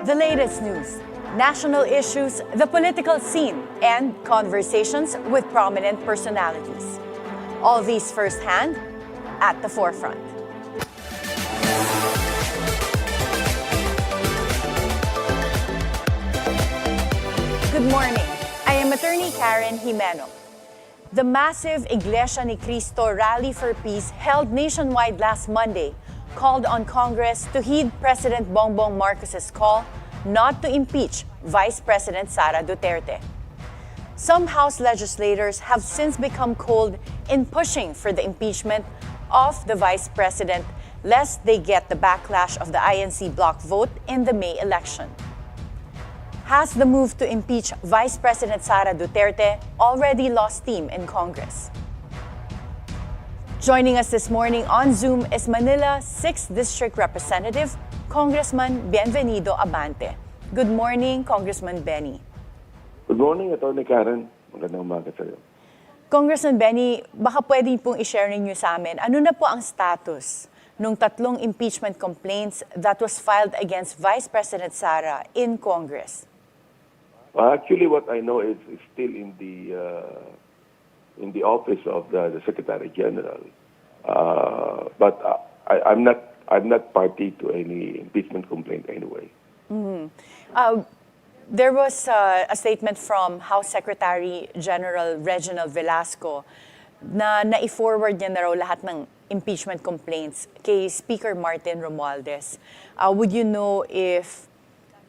The latest news, national issues, the political scene, and conversations with prominent personalities. All these firsthand at the forefront. Good morning. I am Attorney Karen Jimeno. The massive Iglesia ni Cristo Rally for Peace held nationwide last Monday called on Congress to heed President Bongbong Marcos's call not to impeach Vice President Sara Duterte. Some House legislators have since become cold in pushing for the impeachment of the Vice President lest they get the backlash of the INC bloc vote in the May election. Has the move to impeach Vice President Sara Duterte already lost steam in Congress? Joining us this morning on Zoom is Manila 6th District Representative, Congressman Bienvenido Abante. Good morning, Congressman Benny. Good morning, Atty. Karen. Magandang umaga sa iyo. Congressman Benny, baka pwede pong i-share ninyo sa amin, ano na po ang status nung tatlong impeachment complaints that was filed against Vice President Sara in Congress? Actually, what I know is still in the office of the Secretary General, but I'm not party to any impeachment complaint anyway. Mm-hmm. There was a statement from House Secretary General Reginald Velasco na nai-forward niya na raw lahat ng impeachment complaints kay Speaker Martin Romualdez. Would you know if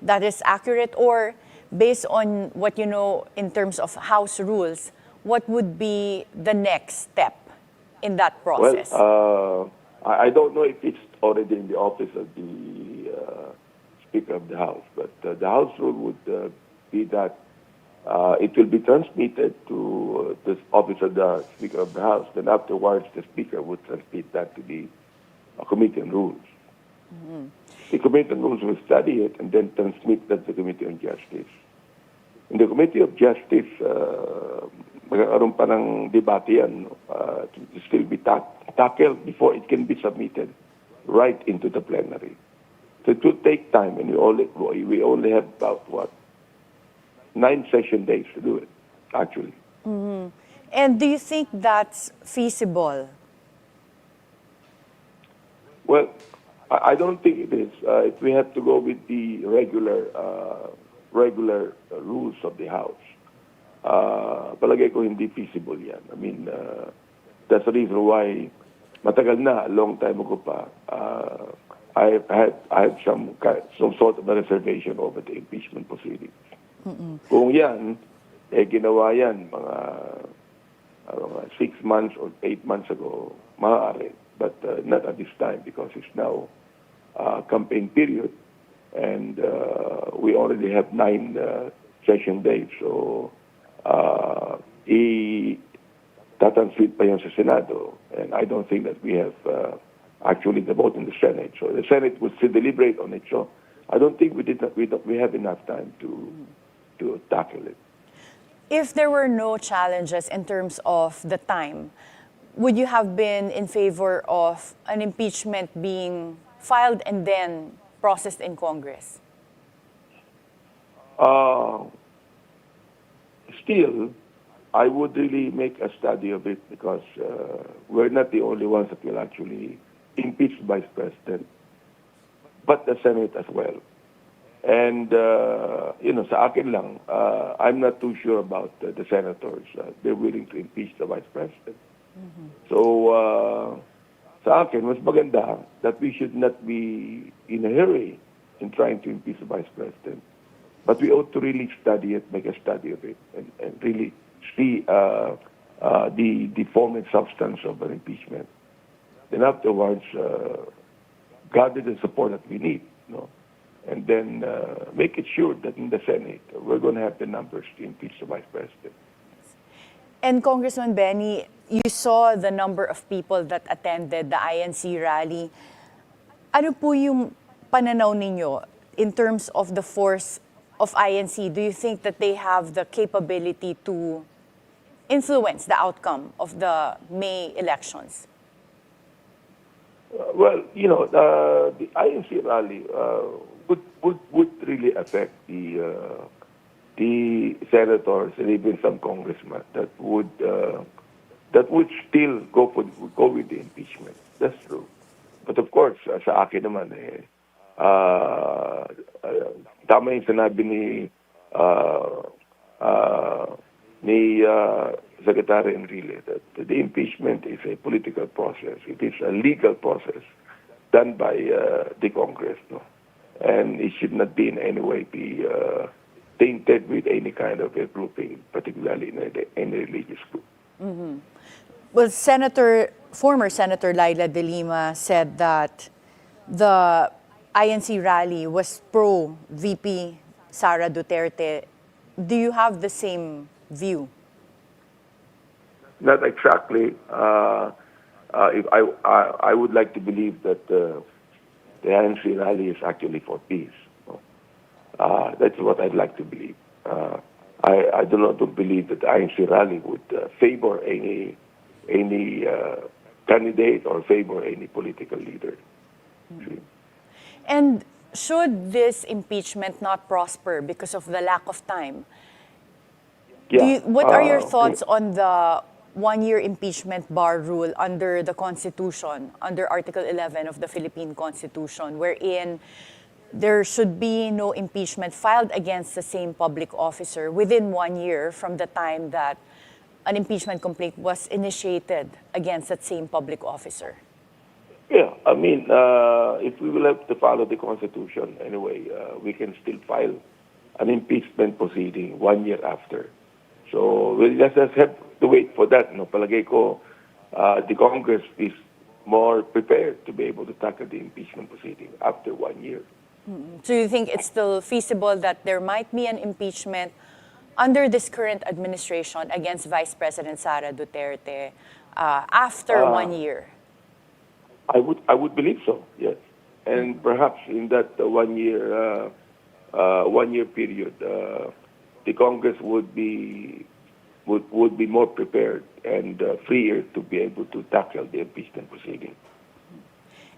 that is accurate, or based on what you know in terms of House rules, what would be the next step in that process? Well, I don't know if it's already in the office of the Speaker of the House, but the House rule would be that it will be transmitted to the office of the Speaker of the House. Then afterwards, the Speaker would transmit that to the Committee on Rules. Mm-hmm. The Committee on Rules will study it and then transmit that to the Committee on Justice. In the Committee of Justice, magkakaroon pa ng debate yan to still be tackled before it can be submitted right into the plenary. So it will take time, and we only have about, 9 session days to do it, actually. Mm-hmm. And do you think that's feasible? Well, I don't think it is. If we have to go with the regular rules of the House, palagay ko hindi feasible yan. I mean, that's the reason why matagal na, a long time ago pa, I have some sort of a reservation over the impeachment proceedings. Mm-mm. Kung yan, ginawa yan mga 6 months or 8 months ago, maaari. But not at this time, because it's now campaign period, and we already have 9 session days. So, tatransmit pa yan sa Senado, and I don't think that we have actually the vote in the Senate. So the Senate will still deliberate on it. So I don't think we have enough time to tackle it. If there were no challenges in terms of the time, would you have been in favor of an impeachment being filed and then processed in Congress? Still, I would really make a study of it, because we're not the only ones that will actually impeach the Vice President, but the Senate as well. And, sa akin lang, I'm not too sure about the senators. They're willing to impeach the Vice President. Mm-hmm. So, sa akin, mas maganda that we should not be in a hurry in trying to impeach the Vice President. But we ought to really study it, make a study of it, and really see the form and substance of an impeachment. Then afterwards, gather the support that we need, and then make it sure that in the Senate, we're going to have the numbers to impeach the Vice President. And Congressman Benny, you saw the number of people that attended the INC rally. Ano po yung pananaw ninyo in terms of the force of INC? Do you think that they have the capability to influence the outcome of the May elections? Well, the INC rally would really affect the senators and even some congressmen that would still go with the impeachment. That's true. But of course, sa akin naman tama yung sinabi ni Secretary Enrile that the impeachment is a political process. It is a legal process done by the Congress, no? And it should not be in any way be tainted with any kind of a grouping, particularly in any religious group. Well, former Senator Laila de Lima said that the INC rally was pro-VP Sara Duterte. Do you have the same view? Not exactly. If I would like to believe that the INC rally is actually for peace. That's what I'd like to believe. I do not believe that the INC rally would favor any candidate or favor any political leader. And should this impeachment not prosper because of the lack of time? What are your thoughts on the one-year impeachment bar rule under the Constitution, under Article 11 of the Philippine Constitution, wherein there should be no impeachment filed against the same public officer within 1 year from the time that an impeachment complaint was initiated against that same public officer? Yeah, I mean, if we will have to follow the Constitution anyway, we can still file an impeachment proceeding 1 year after. So we'll just have to wait for that. No, palagay ko, the Congress is more prepared to be able to tackle the impeachment proceeding after 1 year. So you think it's still feasible that there might be an impeachment under this current administration against Vice President Sara Duterte after 1 year? I would believe so, yes. And perhaps in that 1 year 1 year period, the Congress would be more prepared and freer to be able to tackle the impeachment proceeding.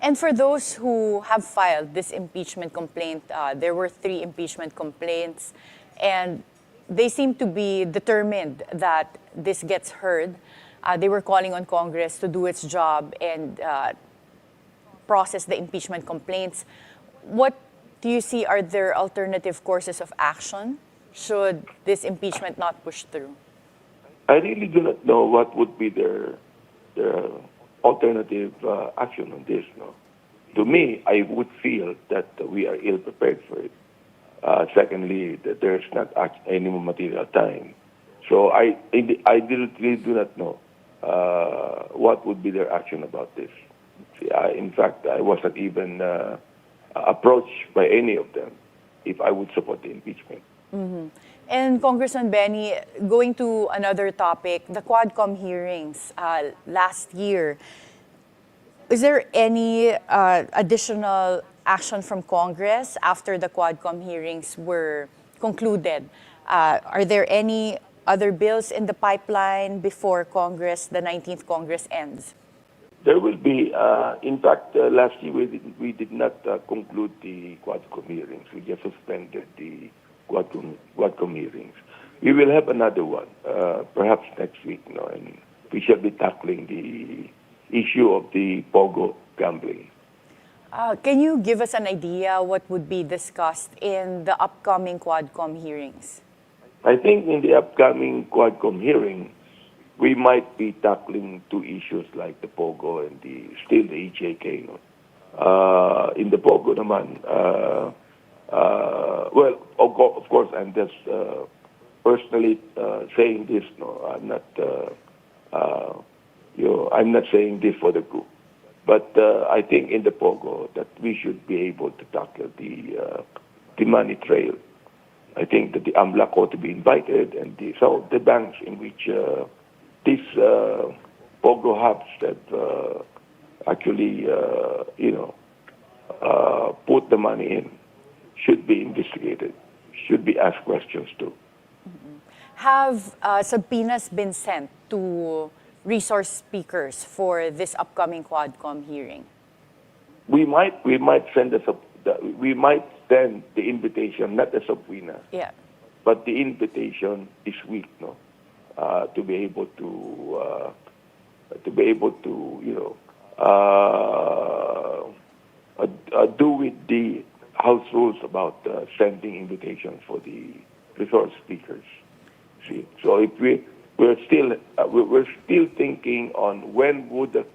And for those who have filed this impeachment complaint, there were 3 impeachment complaints, and they seem to be determined that this gets heard. They were calling on Congress to do its job and process the impeachment complaints. What do you see are their alternative courses of action should this impeachment not push through? I really do not know what would be their alternative action on this. No, to me, I would feel that we are ill prepared for it. Secondly, that there's not any more material time. So I really do not know what would be their action about this. See, in fact, I wasn't even approached by any of them if I would support the impeachment. And Congressman Benny, going to another topic, the Quadcom hearings last year, is there any additional action from Congress after the Quadcom hearings were concluded? Are there any other bills in the pipeline before the 19th Congress ends? There will be. In fact, last year we did not conclude the Quadcom hearings. We just suspended the Quadcom hearings. We will have another one, perhaps next week, and we shall be tackling the issue of the Pogo gambling. Can you give us an idea what would be discussed in the upcoming Quadcom hearings? I think in the upcoming Quadcom hearing, we might be tackling 2 issues like the Pogo and the EJK. In the Pogo naman, well, of course, I'm just personally saying this. No, I'm not. I'm not saying this for the group, but I think in the Pogo that we should be able to tackle the money trail. I think that the AMLAC ought to be invited, and some of the banks in which these Pogo hubs that actually, put the money in should be investigated, should be asked questions too. Have subpoenas been sent to resource speakers for this upcoming Quadcom hearing? we might send we might send the invitation, not a subpoena, Yeah. but the invitation this week, no, to be able to do with the House rules about sending invitations for the resource speakers. See, so if we're still thinking on when would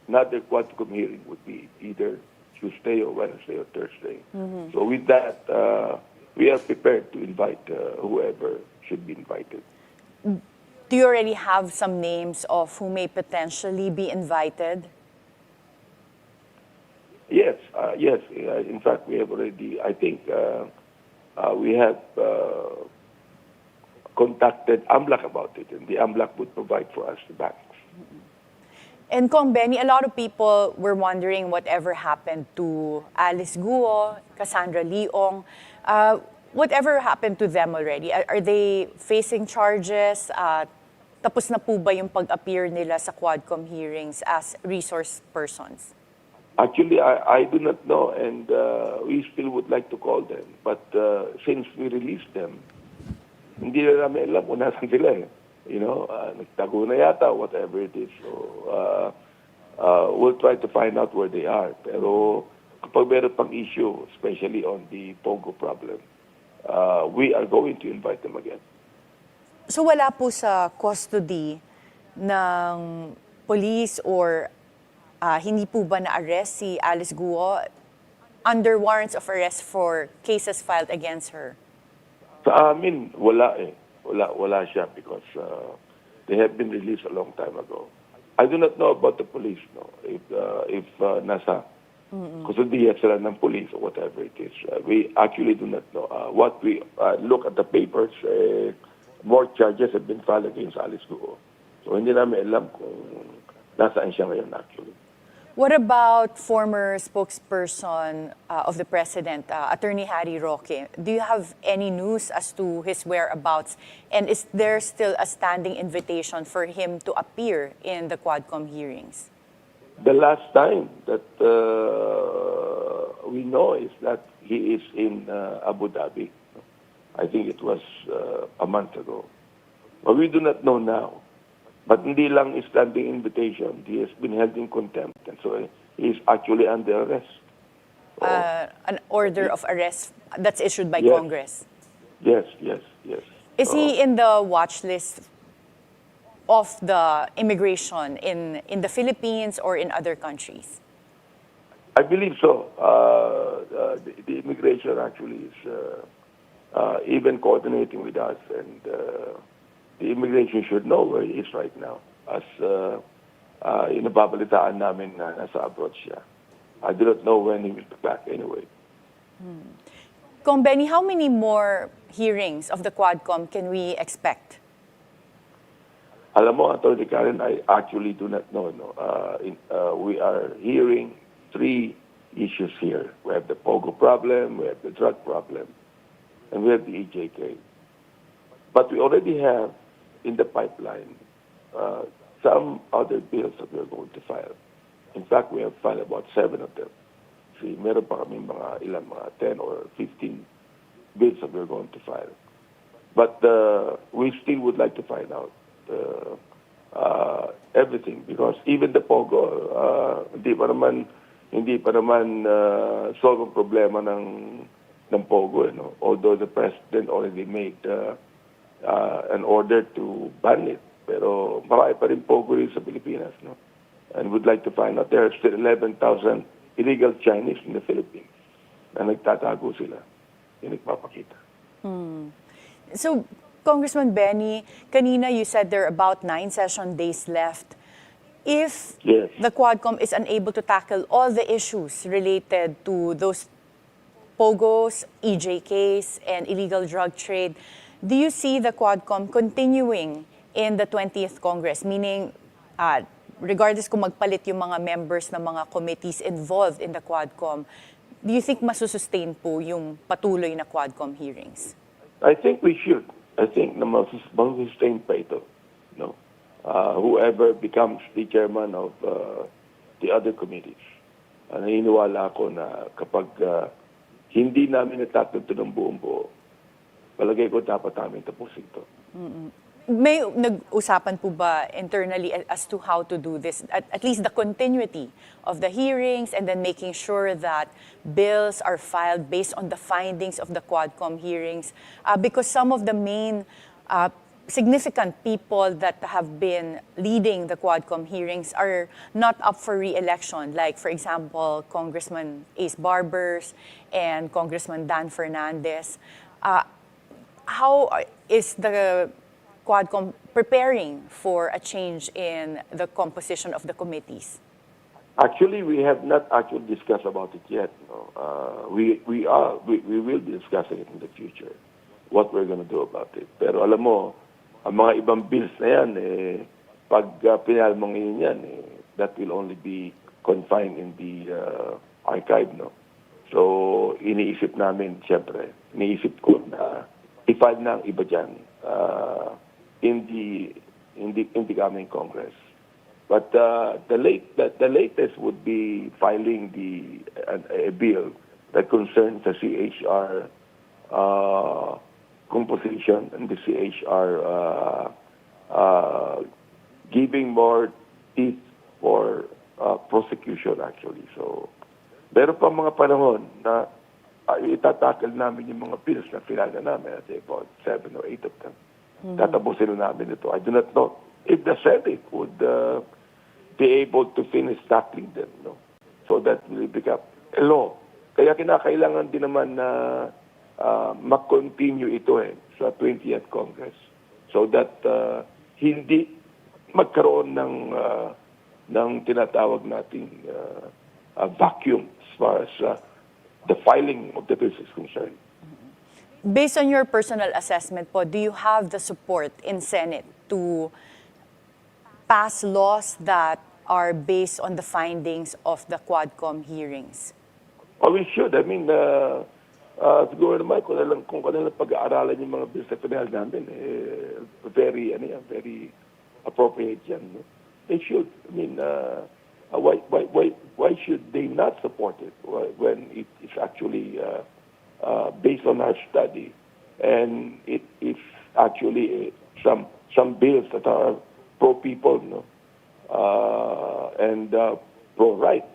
another Quadcom hearing would be, either Tuesday or Wednesday or Thursday. So with that, we are prepared to invite whoever should be invited. Do you already have some names of who may potentially be invited? Yes, yes. In fact, we have already. I think we have contacted AMLAC about it, and the AMLAC would provide for us the backs. And Kong Benny, a lot of people were wondering whatever happened to Alice Guo, Cassandra Leong. Whatever happened to them already? Are they facing charges? Tapos na po ba yung pag-appear nila sa Quadcom hearings as resource persons? Actually, I do not know, and we still would like to call them. But since we released them, hindi na namin alam kung nasan sila. Nagtago na yata, whatever it is. So, we'll try to find out where they are. Pero kapag meron pang issue, especially on the Pogo problem, we are going to invite them again. So wala po sa custody ng police or hindi po ba na-arrest si Alice Guo under warrants of arrest for cases filed against her? Sa amin, wala eh. Wala siya because they have been released a long time ago. I do not know about the police, no. If nasa kusudiya sila ng police or whatever it is. We actually do not know. What we look at the papers, more charges have been filed against Alice Guo. So hindi namin alam kung nasaan siya ngayon actually. What about former spokesperson of the President, Attorney Harry Roque? Do you have any news as to his whereabouts? And is there still a standing invitation for him to appear in the Quadcom hearings? The last time that we know is that he is in Abu Dhabi. I think it was a month ago. But we do not know now. But hindi lang standing invitation. He has been held in contempt. And so he is actually under arrest. So, An order of arrest that's issued by Yes. Congress. yes. Is he in the watch list of the immigration in the Philippines or in other countries? I believe so. The immigration actually is even coordinating with us, and the immigration should know where he is right now. As inababalitaan namin na nasa abroad siya. I do not know when he will be back anyway. Kong Benny, how many more hearings of the Quadcom can we expect? Alam mo, Atty. Karen, I actually do not know. No? We are hearing 3 issues here. We have the Pogo problem, we have the drug problem, and we have the EJK. But we already have in the pipeline some other bills that we are going to file. In fact, we have filed about 7 of them. See, meron pa kami mga 10 or 15 bills that we are going to file. But we still would like to find out everything, because even the Pogo, hindi pa naman solve ang problema ng Pogo. Although the President already made an order to ban it. Pero marami pa rin Pogo rin sa Pilipinas. No? And we'd like to find out there are still 11,000 illegal Chinese in the Philippines na nagtatago sila. Yung nagpapakita. So, Congressman Benny, kanina you said there are about 9 session days left. If Yes. the Quadcom is unable to tackle all the issues related to those POGOs, EJKs, and illegal drug trade, do you see the Quadcom continuing in the 20th Congress? Meaning, regardless kung magpalit yung mga members ng mga committees involved in the Quadcom, do you think masusustain po yung patuloy na Quadcom hearings? I think we should. I think na masusustain pa ito. No? Whoever becomes the chairman of the other committees. naniniwala ako na kapag hindi namin natatag ito ng buong buo, palagay ko dapat namin tapusin ito. May nag-usapan po ba internally as to how to do this? At least the continuity of the hearings and then making sure that bills are filed based on the findings of the Quadcom hearings. Because some of the main significant people that have been leading the Quadcom hearings are not up for re-election. Like, for example, Congressman Ace Barbers and Congressman Dan Fernandez. How is the Quadcom preparing for a change in the composition of the committees? Actually, we have not actually discussed about it yet. No? We will be discussing it in the future, what we're going to do about it. Pero alam mo, ang mga ibang bills na yan, pag pinalma ngayon yan, that will only be confined in the archive. No? So, iniisip namin, siyempre, iniisip ko na i-file na ang iba dyan in the coming Congress. But the latest would be filing a bill that concerns the CHR composition and the CHR giving more teeth for prosecution actually. So, meron pa mga panahon na itatakal namin yung mga bills na pinala namin, about 7 or 8 of them. Tatapusin namin ito. I do not know if the Senate would be able to finish tackling them, no? So that will become a law. Kaya kinakailangan din naman na mag-continue ito sa 20th Congress so that hindi magkaroon ng tinatawag nating vacuum as far as the filing of the bills is concerned. Based on your personal assessment po, do you have the support in Senate to pass laws that are based on the findings of the Quadcom hearings? Oh, we should. I mean, siguro naman kung kanilang pag-aaralan yung mga bills na pinahal namin, very appropriate yan. No? They should. I mean, why should they not support it when it is actually based on our study, and it is actually some bills that are pro-people, no, and pro-right.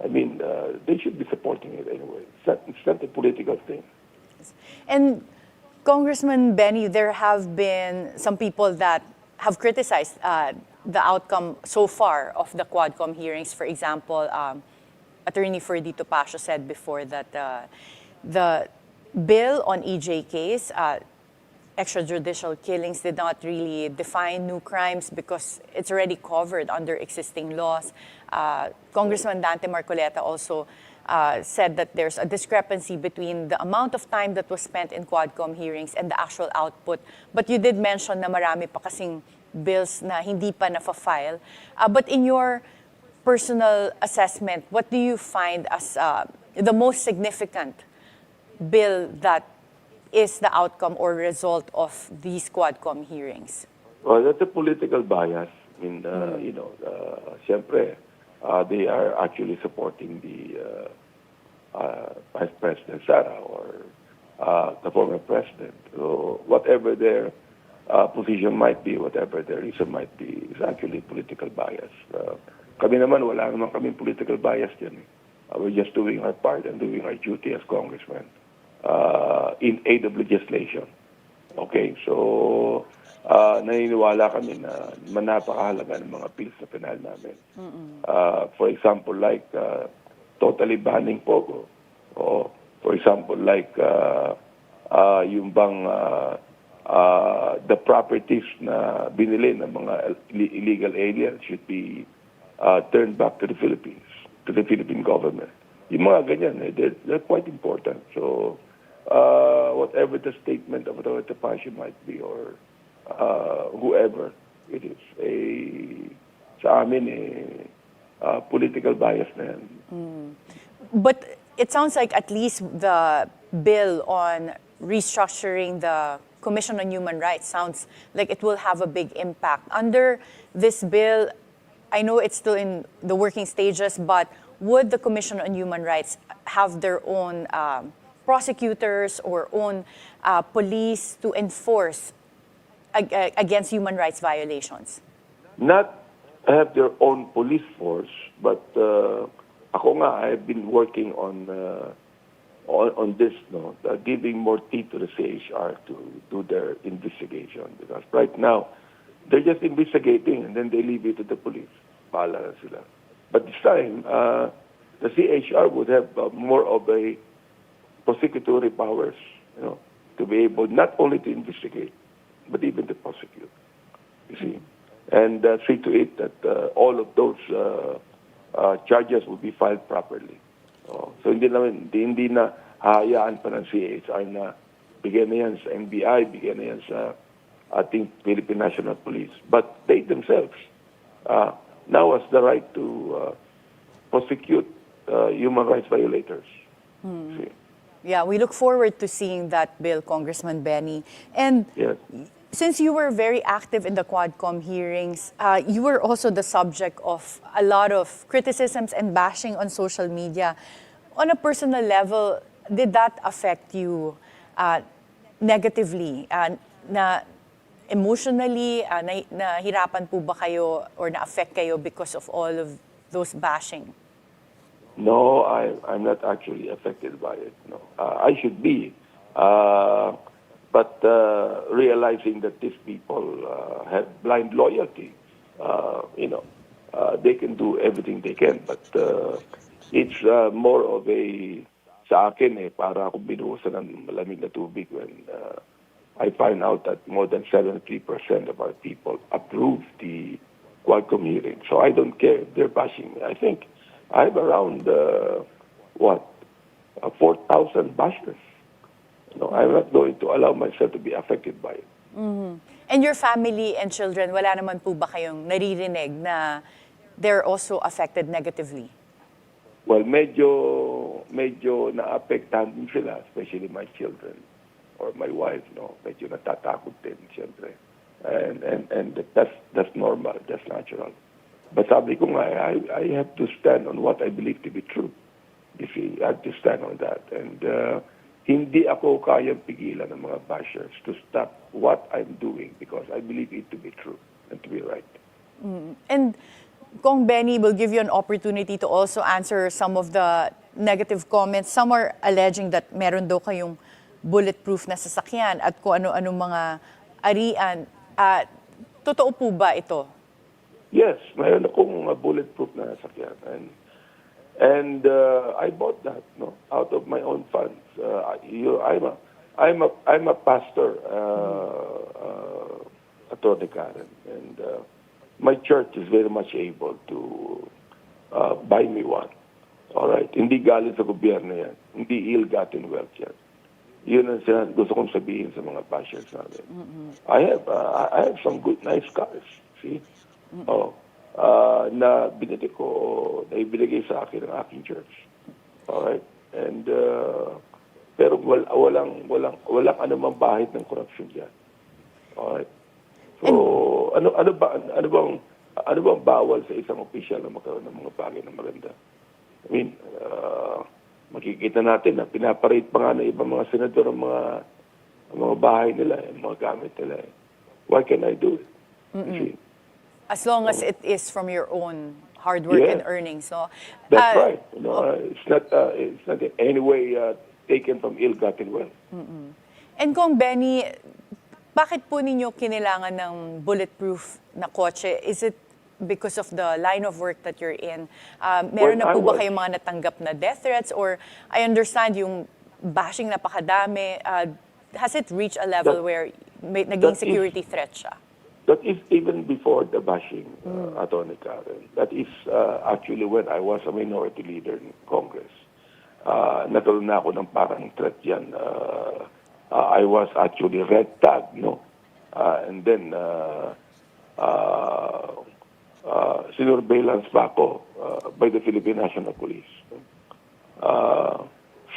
I mean, they should be supporting it anyway. It's not a political thing. And Congressman Benny, there have been some people that have criticized the outcome so far of the Quadcom hearings. For example, Attorney Ferdito Pasio said before that the bill on EJKs, extrajudicial killings, did not really define new crimes because it's already covered under existing laws. Congressman Dante Marcoleta also said that there's a discrepancy between the amount of time that was spent in Quadcom hearings and the actual output. But you did mention na marami pa kasing bills na hindi pa na-file. But in your personal assessment, what do you find as the most significant bill that is the outcome or result of these Quadcom hearings? Well, that's a political bias. I mean, siyempre, they are actually supporting the Vice President Sara or the former president. So whatever their position might be, whatever their reason might be, is actually political bias. Kami naman, wala naman kaming political bias dyan. We're just doing our part and doing our duty as congressmen in aid of legislation. Okay, so naniniwala kami na napakahalaga ng mga bills na pinahal namin. For example, like totally banning pogo. O for example, like yung bang the properties na binili ng mga illegal aliens should be turned back to the Philippines, to the Philippine government. Yung mga ganyan, they're quite important. So whatever the statement of Duterte Pasio might be or whoever it is, sa amin, political bias na yan. But it sounds like at least the bill on restructuring the Commission on Human Rights sounds like it will have a big impact. Under this bill, I know it's still in the working stages, but would the Commission on Human Rights have their own prosecutors or own police to enforce against human rights violations? Not have their own police force, but ako nga, I've been working on this, no, giving more teeth to the CHR to do their investigation. Because right now, they're just investigating and then they leave it to the police. Bahala na sila. But this time, the CHR would have more of a prosecutory powers, you know, to be able not only to investigate, but even to prosecute. You see, and see to it that all of those charges will be filed properly. So hindi na hahayaan pa ng CHR na bigyan na yan sa NBI, bigyan na yan sa ating Philippine National Police. But they themselves now has the right to prosecute human rights violators. See? Yeah, we look forward to seeing that bill, Congressman Benny. And Yes. since you were very active in the Quadcom hearings, you were also the subject of a lot of criticisms and bashing on social media. On a personal level, did that affect you negatively? Na emotionally, nahirapan po ba kayo or na-affect kayo because of all of those bashing? No, I'm not actually affected by it. No, I should be, but realizing that these people have blind loyalty, you know, they can do everything they can. But it's more of a sa akin para akong binuhusan ng malamig na tubig when I find out that more than 73% of our people approve the Quadcom hearing. So I don't care if they're bashing me. I think I have around 4,000 bashers. No, I'm not going to allow myself to be affected by it. Mm-hmm. And your family and children, wala naman po ba kayong naririnig na they're also affected negatively? Well, medyo naapektahan din sila, especially my children or my wife. No, medyo natatakot din, siyempre. And that's normal, that's natural. But sabi ko nga, I have to stand on what I believe to be true. You see, I have to stand on that. And hindi ako kayang pigilan ng mga bashers to stop what I'm doing because I believe it to be true and to be right. And Kong Benny will give you an opportunity to also answer some of the negative comments. Some are alleging that meron daw kayong bulletproof na sasakyan at kung ano-ano mga arian. Totoo po ba ito? Yes, mayroon akong bulletproof na sasakyan. And I bought that, no, out of my own funds. I'm a pastor, Atty. Karen, and my church is very much able to buy me one. All right, hindi galing sa gobyerno yan, hindi ill-gotten wealth yan. Yun ang gusto kong sabihin sa mga bashers namin. I have some good, nice cars. See? Na binili ko, na ibinigay sa akin ng aking church. Alright? And, pero walang anumang bahid ng corruption dyan. Alright? So, ano bang bawal sa isang official na magkaroon ng mga bagay na maganda? I mean, makikita natin na pinaparate pa nga ng ibang mga senador ang mga bahay nila, ang mga gamit nila. Why can I do it? See? As long as it is from your own hard work and earnings. So, that's right. You know, it's not in any way taken from ill-gotten wealth. And Kong Benny, bakit po ninyo kinailangan ng bulletproof na kotse? Is it because of the line of work that you're in? Meron na po ba kayong mga natanggap na death threats? Or I understand yung bashing napakadami. Has it reached a level where naging security threat siya? That is even before the bashing, Atty. Karen. That is actually when I was a minority leader in Congress. Nagkaroon na ako ng parang threat yan. I was actually red tagged, you know. And then, sinurveillance pa ako by the Philippine National Police.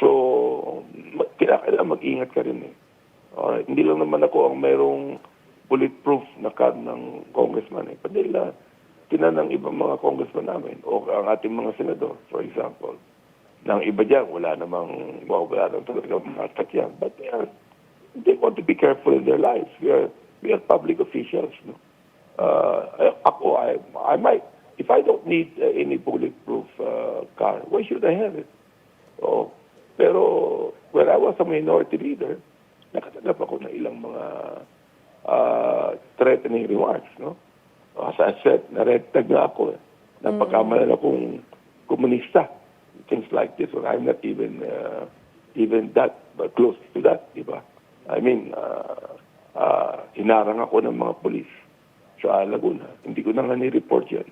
So, kailangan mag-ingat ka rin eh. Alright. Hindi lang naman ako ang mayroong bulletproof na car ng congressman eh. Pati maski na ng ibang mga congressman namin o ang ating mga senador, for example. Nang iba dyan, wala namang talaga mga sakyan. But they want to be careful in their lives. We are public officials. No? I might, if I don't need any bulletproof car, why should I have it? Oh, pero when I was a minority leader, nakatanggap ako ng ilang mga threatening remarks. No? As I said, na-red tag na ako. Napagkamalan akong komunista. Things like this. Or I'm not even that close to that, di ba? I mean, hinarang ako ng mga polis sa Laguna. Hindi ko na nga ni-report yan.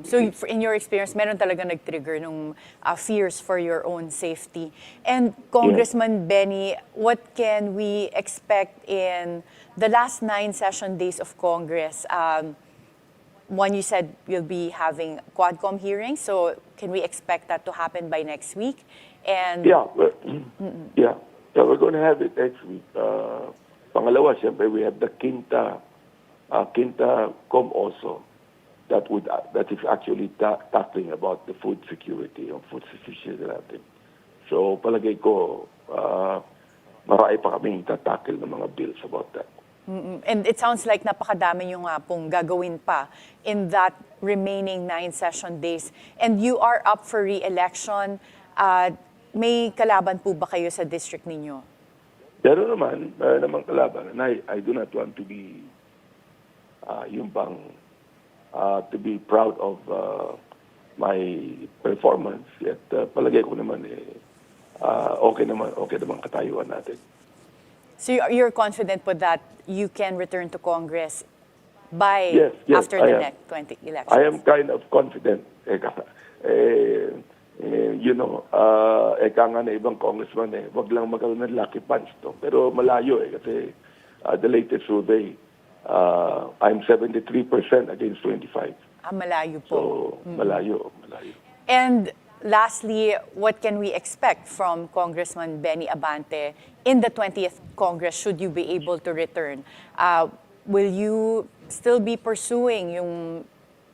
So in your experience, meron talaga nag-trigger ng fears for your own safety. And Congressman Benny, what can we expect in the last 9 session days of Congress? One, you said you'll be having Quadcom hearings, so can we expect that to happen by next week? And we're going to have it next week. Pangalawa, siyempre, we have the Quinta Com also that is actually tackling about the food security or food sufficiency natin. So palagay ko, marami pa kaming tatakil ng mga bills about that. And it sounds like napakadami yung pong gagawin pa in that remaining 9 session days. And you are up for re-election. May kalaban po ba kayo sa district ninyo? Pero naman, namang kalaban. And I do not want to be to be proud of my performance. Yet palagay ko naman okay naman katayuan natin. So you're confident po that you can return to Congress by after the next 20 elections? I am kind of confident. Eka nga na ibang congressman wag lang magkaroon ng lucky punch to. Pero malayo kasi the latest survey, I'm 73% against 25. Malayo po. So, malayo. And lastly, what can we expect from Congressman Benny Abante in the 20th Congress should you be able to return? Will you still be pursuing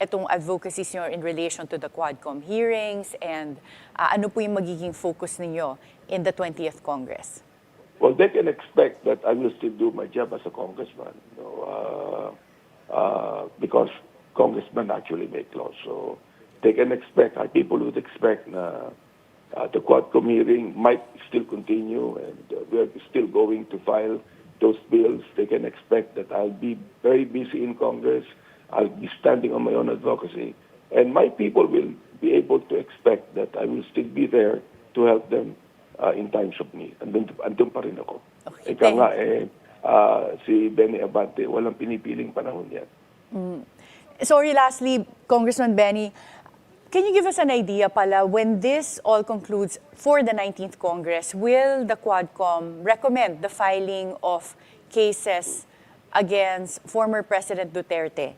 itong advocacies nyo in relation to the Quadcom hearings? And ano po yung magiging focus ninyo in the 20th Congress? Well, they can expect that I will still do my job as a congressman, because congressmen actually make laws. So they can expect, people would expect na the Quadcom hearing might still continue, and we are still going to file those bills. They can expect that I'll be very busy in Congress. I'll be standing on my own advocacy. And my people will be able to expect that I will still be there to help them in times of need. Andun pa rin ako. Okay. Ika nga, si Benny Abante, walang pinipiling panahon yan. Sorry, lastly, Congressman Benny, can you give us an idea pala, when this all concludes for the 19th Congress, will the Quadcom recommend the filing of cases against former President Duterte?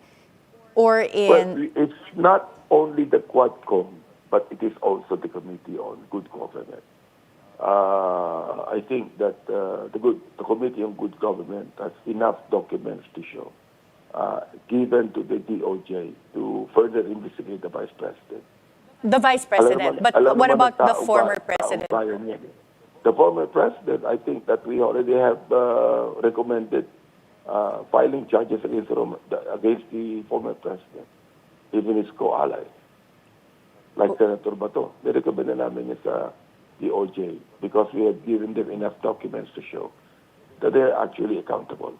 Or Well, it's not only the Quadcom, but it is also the Committee on Good Government. I think that the Committee on Good Government has enough documents to show, given to the DOJ to further investigate the Vice President. The Vice President, but what about the former President? The former President, I think that we already have recommended filing charges against the former President, even his co-ally. Like Senator Bato, they recommended namin sa DOJ because we have given them enough documents to show that they are actually accountable.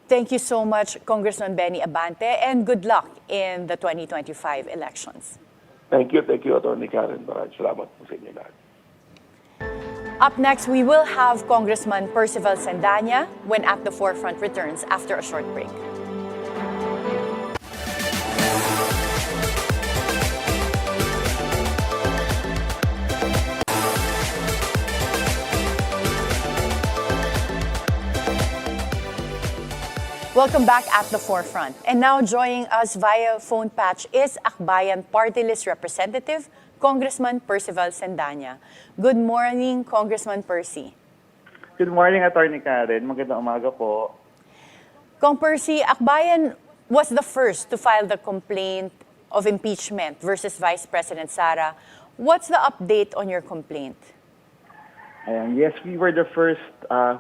Thank you so much, Congressman Benny Abante, and good luck in the 2025 elections. Thank you, Atty. Karen. Maraming salamat po sa inyo lahat. Up next, we will have Congressman Percival Cendana when At the Forefront returns after a short break. Welcome back at the Forefront. And now joining us via phone patch is Akbayan Party List Representative, Congressman Percival Cendana. Good morning, Congressman Percy. Good morning, Atty. Karen. Magandang umaga po. Kong Percy, Akbayan was the first to file the complaint of impeachment versus Vice President Sara. What's the update on your complaint? Yes, we were the first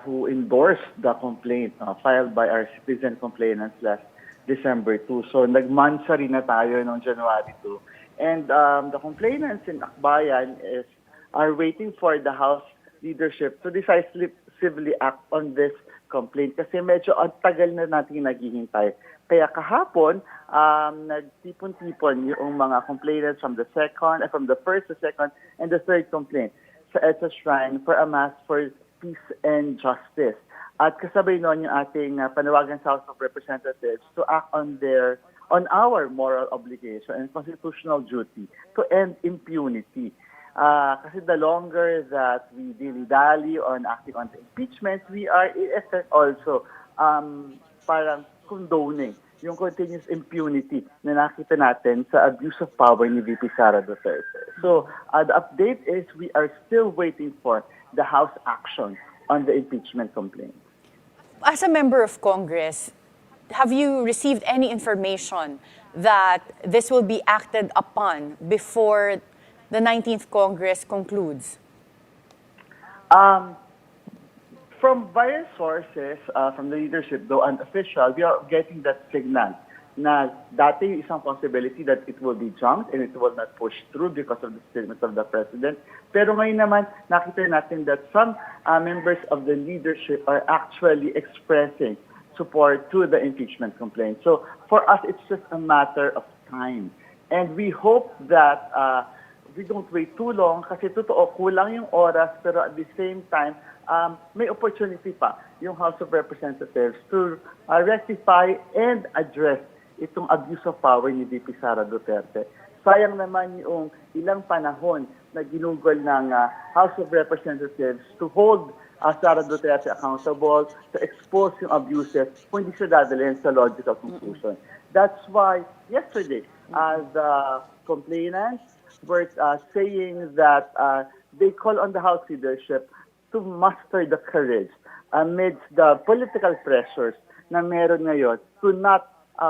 who endorsed the complaint filed by our citizen complainants last December 2. So nagmansa rin na tayo noong January 2. And the complainants in Akbayan are waiting for the House leadership to decisively act on this complaint kasi medyo ang tagal na natin naghihintay. Kaya kahapon, nagtipon-tipon yung mga complainants from the first, the second, and the third complaint sa EDSA Shrine for a Mass for Peace and Justice. At kasabay noon yung ating panawagan sa House of Representatives to act on our moral obligation and constitutional duty to end impunity. Kasi the longer that we dilly-dally on acting on the impeachment, we are in effect also parang condoning yung continuous impunity na nakita natin sa abuse of power ni VP Sara Duterte. So the update is we are still waiting for the House action on the impeachment complaint. As a member of Congress, have you received any information that this will be acted upon before the 19th Congress concludes? From various sources, from the leadership, though unofficial, we are getting that signal na dati isang possibility that it will be jumped and it will not push through because of the statement of the President. Pero ngayon naman, nakita natin that some members of the leadership are actually expressing support to the impeachment complaint. So for us, it's just a matter of time. And we hope that we don't wait too long kasi totoo, kulang yung oras, pero at the same time, may opportunity pa yung House of Representatives to rectify and address itong abuse of power ni VP Sara Duterte. Sayang naman yung ilang panahon na ginugol ng House of Representatives to hold Sara Duterte accountable, to expose yung abuses kung hindi siya dadalhin sa logical conclusion. That's why yesterday, the complainants were saying that they call on the House leadership to muster the courage amidst the political pressures na meron ngayon to not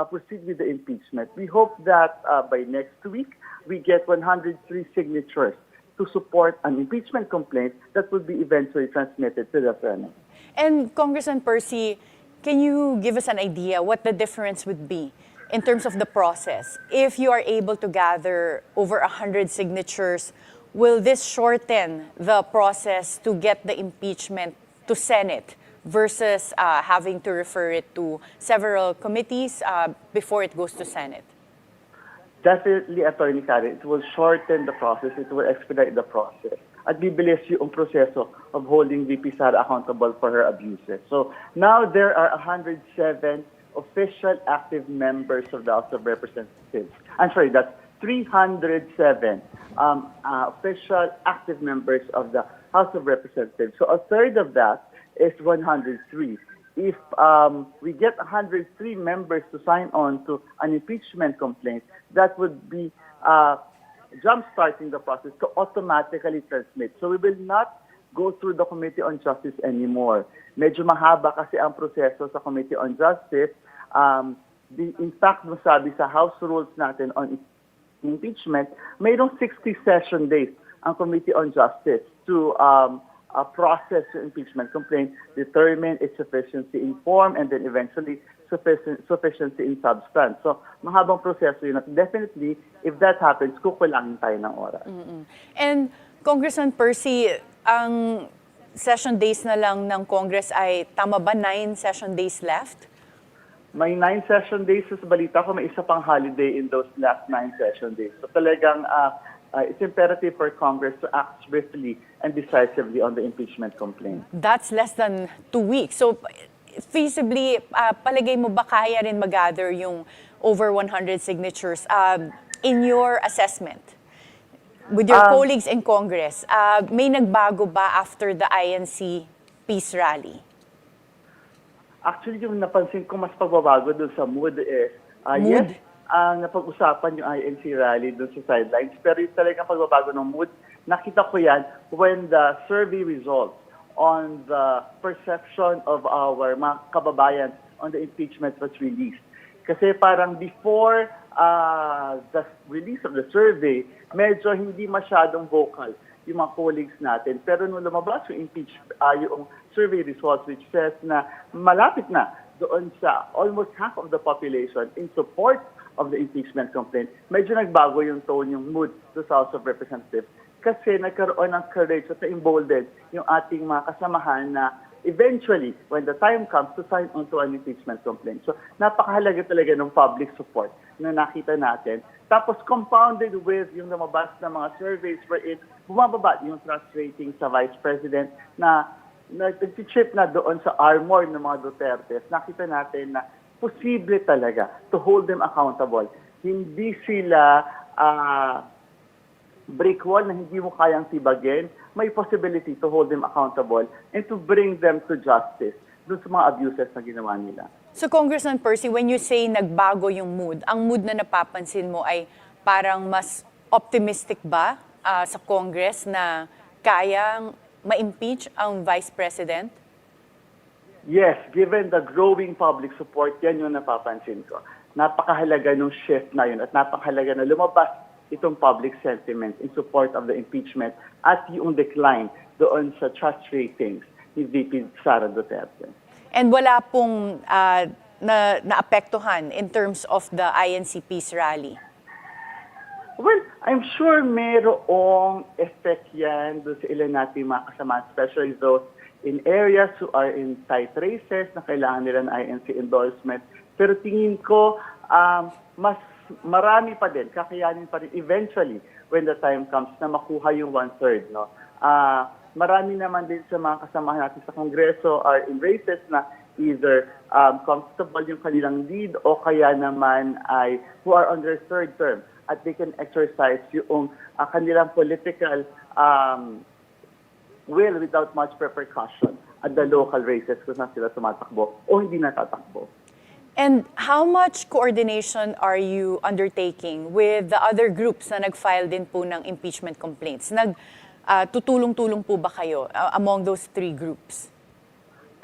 proceed with the impeachment. We hope that by next week, we get 103 signatures to support an impeachment complaint that will be eventually transmitted to the Senate. And Congressman Percy, can you give us an idea what the difference would be in terms of the process? If you are able to gather over 100 signatures, will this shorten the process to get the impeachment to Senate versus having to refer it to several committees before it goes to Senate? Definitely, Atty. Karen, it will shorten the process, it will expedite the process. At bibilis yung proseso of holding VP Sara accountable for her abuses. So now there are 107 official active members of the House of Representatives. I'm sorry, that's 307 official active members of the House of Representatives. So a third of that is 103. If we get 103 members to sign on to an impeachment complaint, that would be jump-starting the process to automatically transmit. So we will not go through the Committee on Justice anymore. Medyo mahaba kasi ang proseso sa Committee on Justice. In fact, masabi sa House rules natin on impeachment, mayroong 60 session days ang Committee on Justice to process the impeachment complaint, determine its sufficiency in form, and then eventually sufficiency in substance. So, mahabang proseso yun. At definitely, if that happens, kukulangin tayo ng oras. And Congressman Percy, ang session days na lang ng Congress ay, tama ba, 9 session days left? May 9 session days sa balita ko, may isa pang holiday in those last 9 session days. So talagang it's imperative for Congress to act swiftly and decisively on the impeachment complaint. That's less than 2 weeks. So feasibly, palagay mo ba kaya rin mag-gather yung over 100 signatures in your assessment? With your colleagues in Congress, may nagbago ba after the INC peace rally? Actually, yung napansin ko mas pagbabago doon sa mood is, yes, napag-usapan yung INC rally doon sa sidelines, pero yung talagang pagbabago ng mood, nakita ko yan when the survey results on the perception of our mga kababayan on the impeachment was released. Kasi parang before the release of the survey, medyo hindi masyadong vocal yung mga colleagues natin. Pero nung lumabas yung yung survey results which says na malapit na doon sa almost half of the population in support of the impeachment complaint, medyo nagbago yung tone, yung mood sa House of Representatives. Kasi nagkaroon ng courage at emboldened yung ating mga kasamahan na eventually, when the time comes, to sign onto an impeachment complaint. So, napakahalaga talaga ng public support na nakita natin. Tapos, compounded with yung lumabas na mga surveys wherein bumababa yung trust rating sa Vice President na nag-chip na doon sa armor ng mga Duterte. Nakita natin na posible talaga to hold them accountable. Hindi sila brick wall na hindi mo kayang tibagin. May possibility to hold them accountable and to bring them to justice dun sa mga abuses na ginawa nila. So Congressman Percy, when you say nagbago yung mood, ang mood na napapansin mo ay parang mas optimistic ba sa Congress na kayang ma-impeach ang Vice President? Yes, given the growing public support, yan yung napapansin ko. Napakahalaga nung shift na yun at napakahalaga na lumabas itong public sentiment in support of the impeachment at yung decline doon sa trust ratings ni VP Sara Duterte. And wala pong naapektuhan in terms of the INCP's rally? Well, I'm sure mayroong effect yan doon sa ilan natin mga kasama, especially those in areas who are in tight races na kailangan nila ng INC endorsement. Pero tingin ko, mas marami pa din, kakayanin pa rin eventually when the time comes na makuha yung 1/3. No? Marami naman din sa mga kasamahan natin sa Kongreso are in races na either comfortable yung kanilang lead o kaya naman ay who are on their third term at they can exercise yung kanilang political will without much repercussion at the local races kung saan sila tumatakbo o hindi natatakbo. And how much coordination are you undertaking with the other groups na nag-file din po ng impeachment complaints? Tutulong-tulong po ba kayo among those three groups?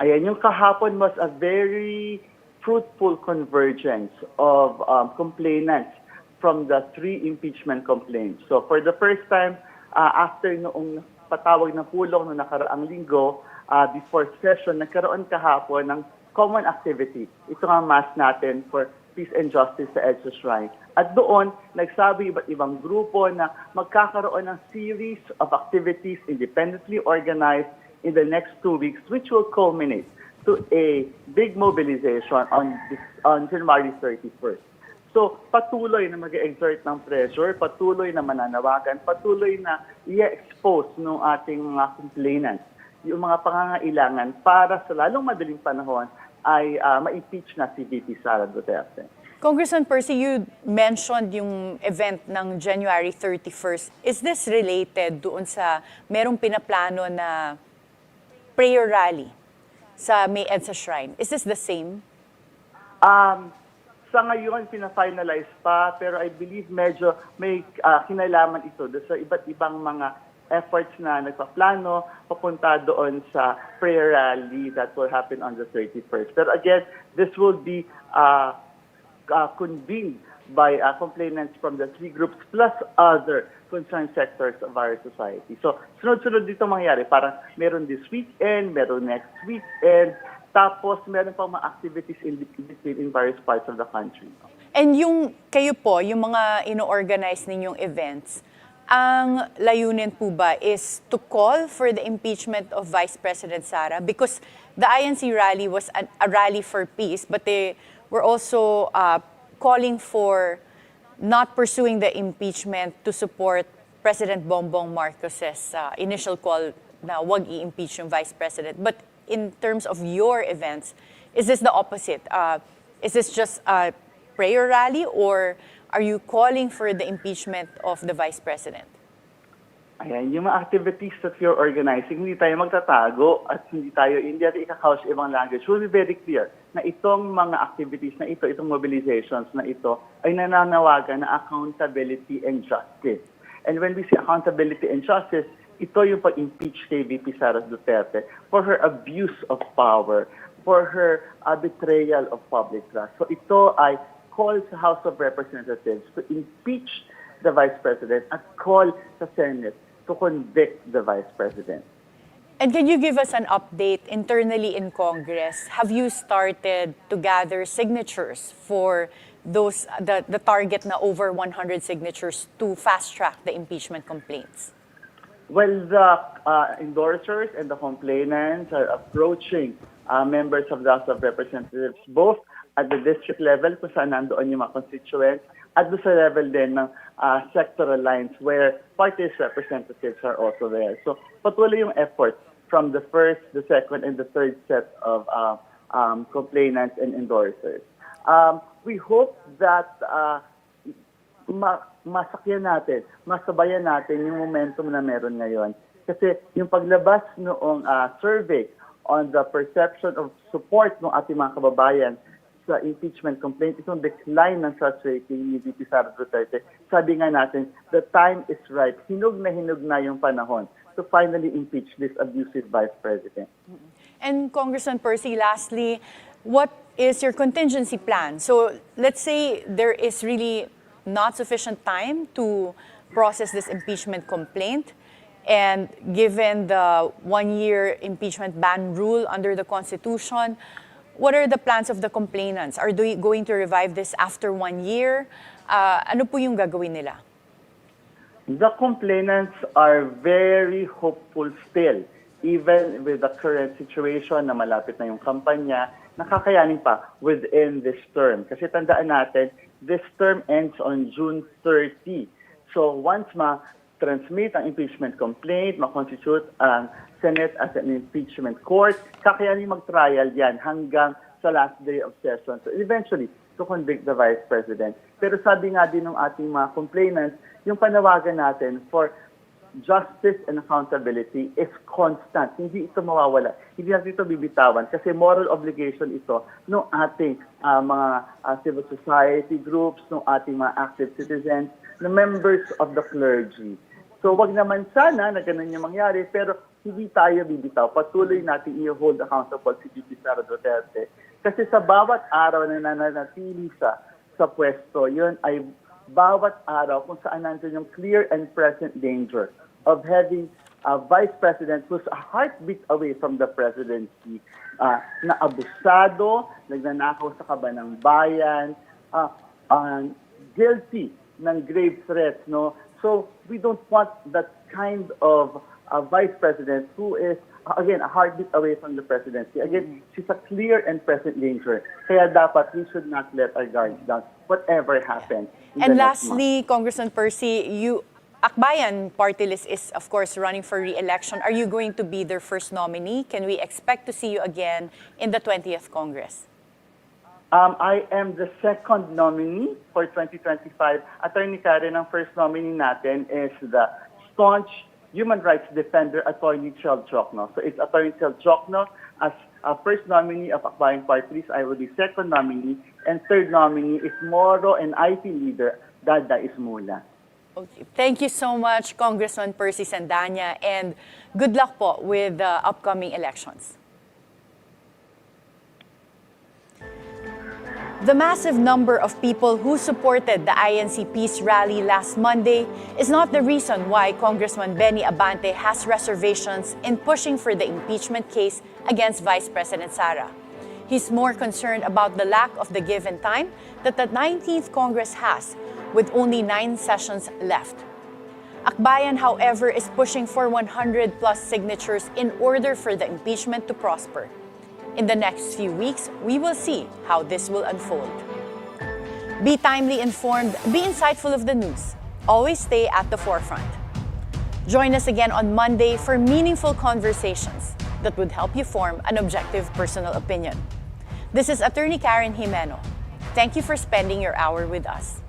Ayan, yung kahapon was a very fruitful convergence of complainants from the three impeachment complaints. So for the first time, after noong patawag na pulong noong nakaraang linggo, before session, nagkaroon kahapon ng common activity. Ito nga mass natin for peace and justice sa EDSA Shrine. At doon, nagsabi iba't ibang grupo na magkakaroon ng series of activities independently organized in the next 2 weeks, which will culminate to a big mobilization on January 31st. So, patuloy na mag-exert ng pressure, patuloy na mananawagan, patuloy na i-expose ng ating mga complainants yung mga pangangailangan para sa lalong madaling panahon ay ma-impeach na si VP Sara Duterte. Congressman Percy, you mentioned yung event ng January 31st. Is this related doon sa merong pinaplano na prayer rally sa may EDSA Shrine? Is this the same? Sa ngayon, pina-finalize pa, pero I believe medyo may kinalaman ito sa iba't ibang mga efforts na nagpaplano papunta doon sa prayer rally that will happen on the 31st. Pero again, this will be convened by complainants from the three groups plus other concerned sectors of our society. So, sunod-sunod dito mangyayari. Parang meron this weekend, meron next weekend, tapos meron pang mga activities in various parts of the country. And yung kayo po, yung mga ino-organize ninyong events, ang layunin po ba is to call for the impeachment of Vice President Sara? Because the INC rally was a rally for peace, but they were also calling for not pursuing the impeachment to support President Bongbong Marcos's initial call na wag i-impeach yung Vice President. But in terms of your events, is this the opposite? Is this just a prayer rally or are you calling for the impeachment of the Vice President? Ayan, yung mga activities that you're organizing, hindi tayo magtatago at hindi natin ikakouch ibang language. We'll be very clear na itong mga activities na ito, itong mobilizations na ito, ay nananawagan na accountability and justice. And when we say accountability and justice, ito yung pag-impeach kay VP Sara Duterte for her abuse of power for her betrayal of public trust. So ito ay call sa House of Representatives to impeach the Vice President at call sa Senate to convict the Vice President. And can you give us an update internally in Congress? Have you started to gather signatures for those the target na over 100 signatures to fast-track the impeachment complaints? Well, the endorsers and the complainants are approaching members of the House of Representatives both at the district level kung saan nandoon yung mga constituents at doon sa level din ng sectoral lines where party representatives are also there. So patuloy yung effort from the first, the second, and the third set of complainants and endorsers. We hope that masakyan natin, masabayan natin yung momentum na meron ngayon. Kasi yung paglabas noong survey on the perception of support ng ating mga kababayan sa impeachment complaint, itong decline ng trust rating ni VP Sara Duterte, sabi nga natin, the time is right. Hinug na yung panahon to finally impeach this abusive Vice President. And Congressman Percy, lastly, what is your contingency plan? So let's say there is really not sufficient time to process this impeachment complaint, and given the one-year impeachment ban rule under the Constitution, what are the plans of the complainants? Are they going to revive this after 1 year? Ano po yung gagawin nila? The complainants are very hopeful still, even with the current situation na malapit na yung kampanya, nakakayanin pa within this term. Kasi tandaan natin, this term ends on June 30. So once ma-transmit ang impeachment complaint, ma-constitute ang Senate as an impeachment court, kakayanin mag-trial yan hanggang sa last day of session. So eventually, to convict the Vice President. Pero sabi nga din ng ating mga complainants, yung panawagan natin for justice and accountability is constant. Hindi ito mawawala. Hindi natin ito bibitawan kasi moral obligation ito ng ating mga civil society groups, ng ating mga active citizens, the members of the clergy. So wag naman sana na ganun yung mangyari, pero hindi tayo bibitaw. Patuloy natin i-hold accountable si VP Sara Duterte. Kasi sa bawat araw na nananatili sa pwesto, yun ay bawat araw kung saan nandun yung clear and present danger of having a Vice President who's a heartbeat away from the presidency, na abusado, nagnanakaw sa kaba ng bayan, guilty ng grave threats, no? So we don't want that kind of a Vice President who is, again, a heartbeat away from the presidency. Again, she's a clear and present danger. Kaya dapat we should not let our guards down, whatever happens. And lastly, Congressman Percy, Akbayan party list is, of course, running for re-election. Are you going to be their first nominee? Can we expect to see you again in the 20th Congress? I am the second nominee for 2025. Attorney Karen, ang first nominee natin is the staunch human rights defender, Atty. Chel Jokno. So it's Atty. Chel Jokno as first nominee of Akbayan Party List. I will be second nominee. And third nominee is Moro and IT leader, Dada Ismula. Okay. Thank you so much, Congressman Percy Cendana, and good luck po with the upcoming elections. The massive number of people who supported the INC Peace Rally last Monday is not the reason why Congressman Benny Abante has reservations in pushing for the impeachment case against Vice President Sara. He's more concerned about the lack of the given time that the 19th Congress has, with only 9 sessions left. Akbayan, however, is pushing for 100+ signatures in order for the impeachment to prosper. In the next few weeks, we will see how this will unfold. Be timely informed, be insightful of the news. Always stay at the forefront. Join us again on Monday for meaningful conversations that would help you form an objective personal opinion. This is Attorney Karen Jimeno. Thank you for spending your hour with us.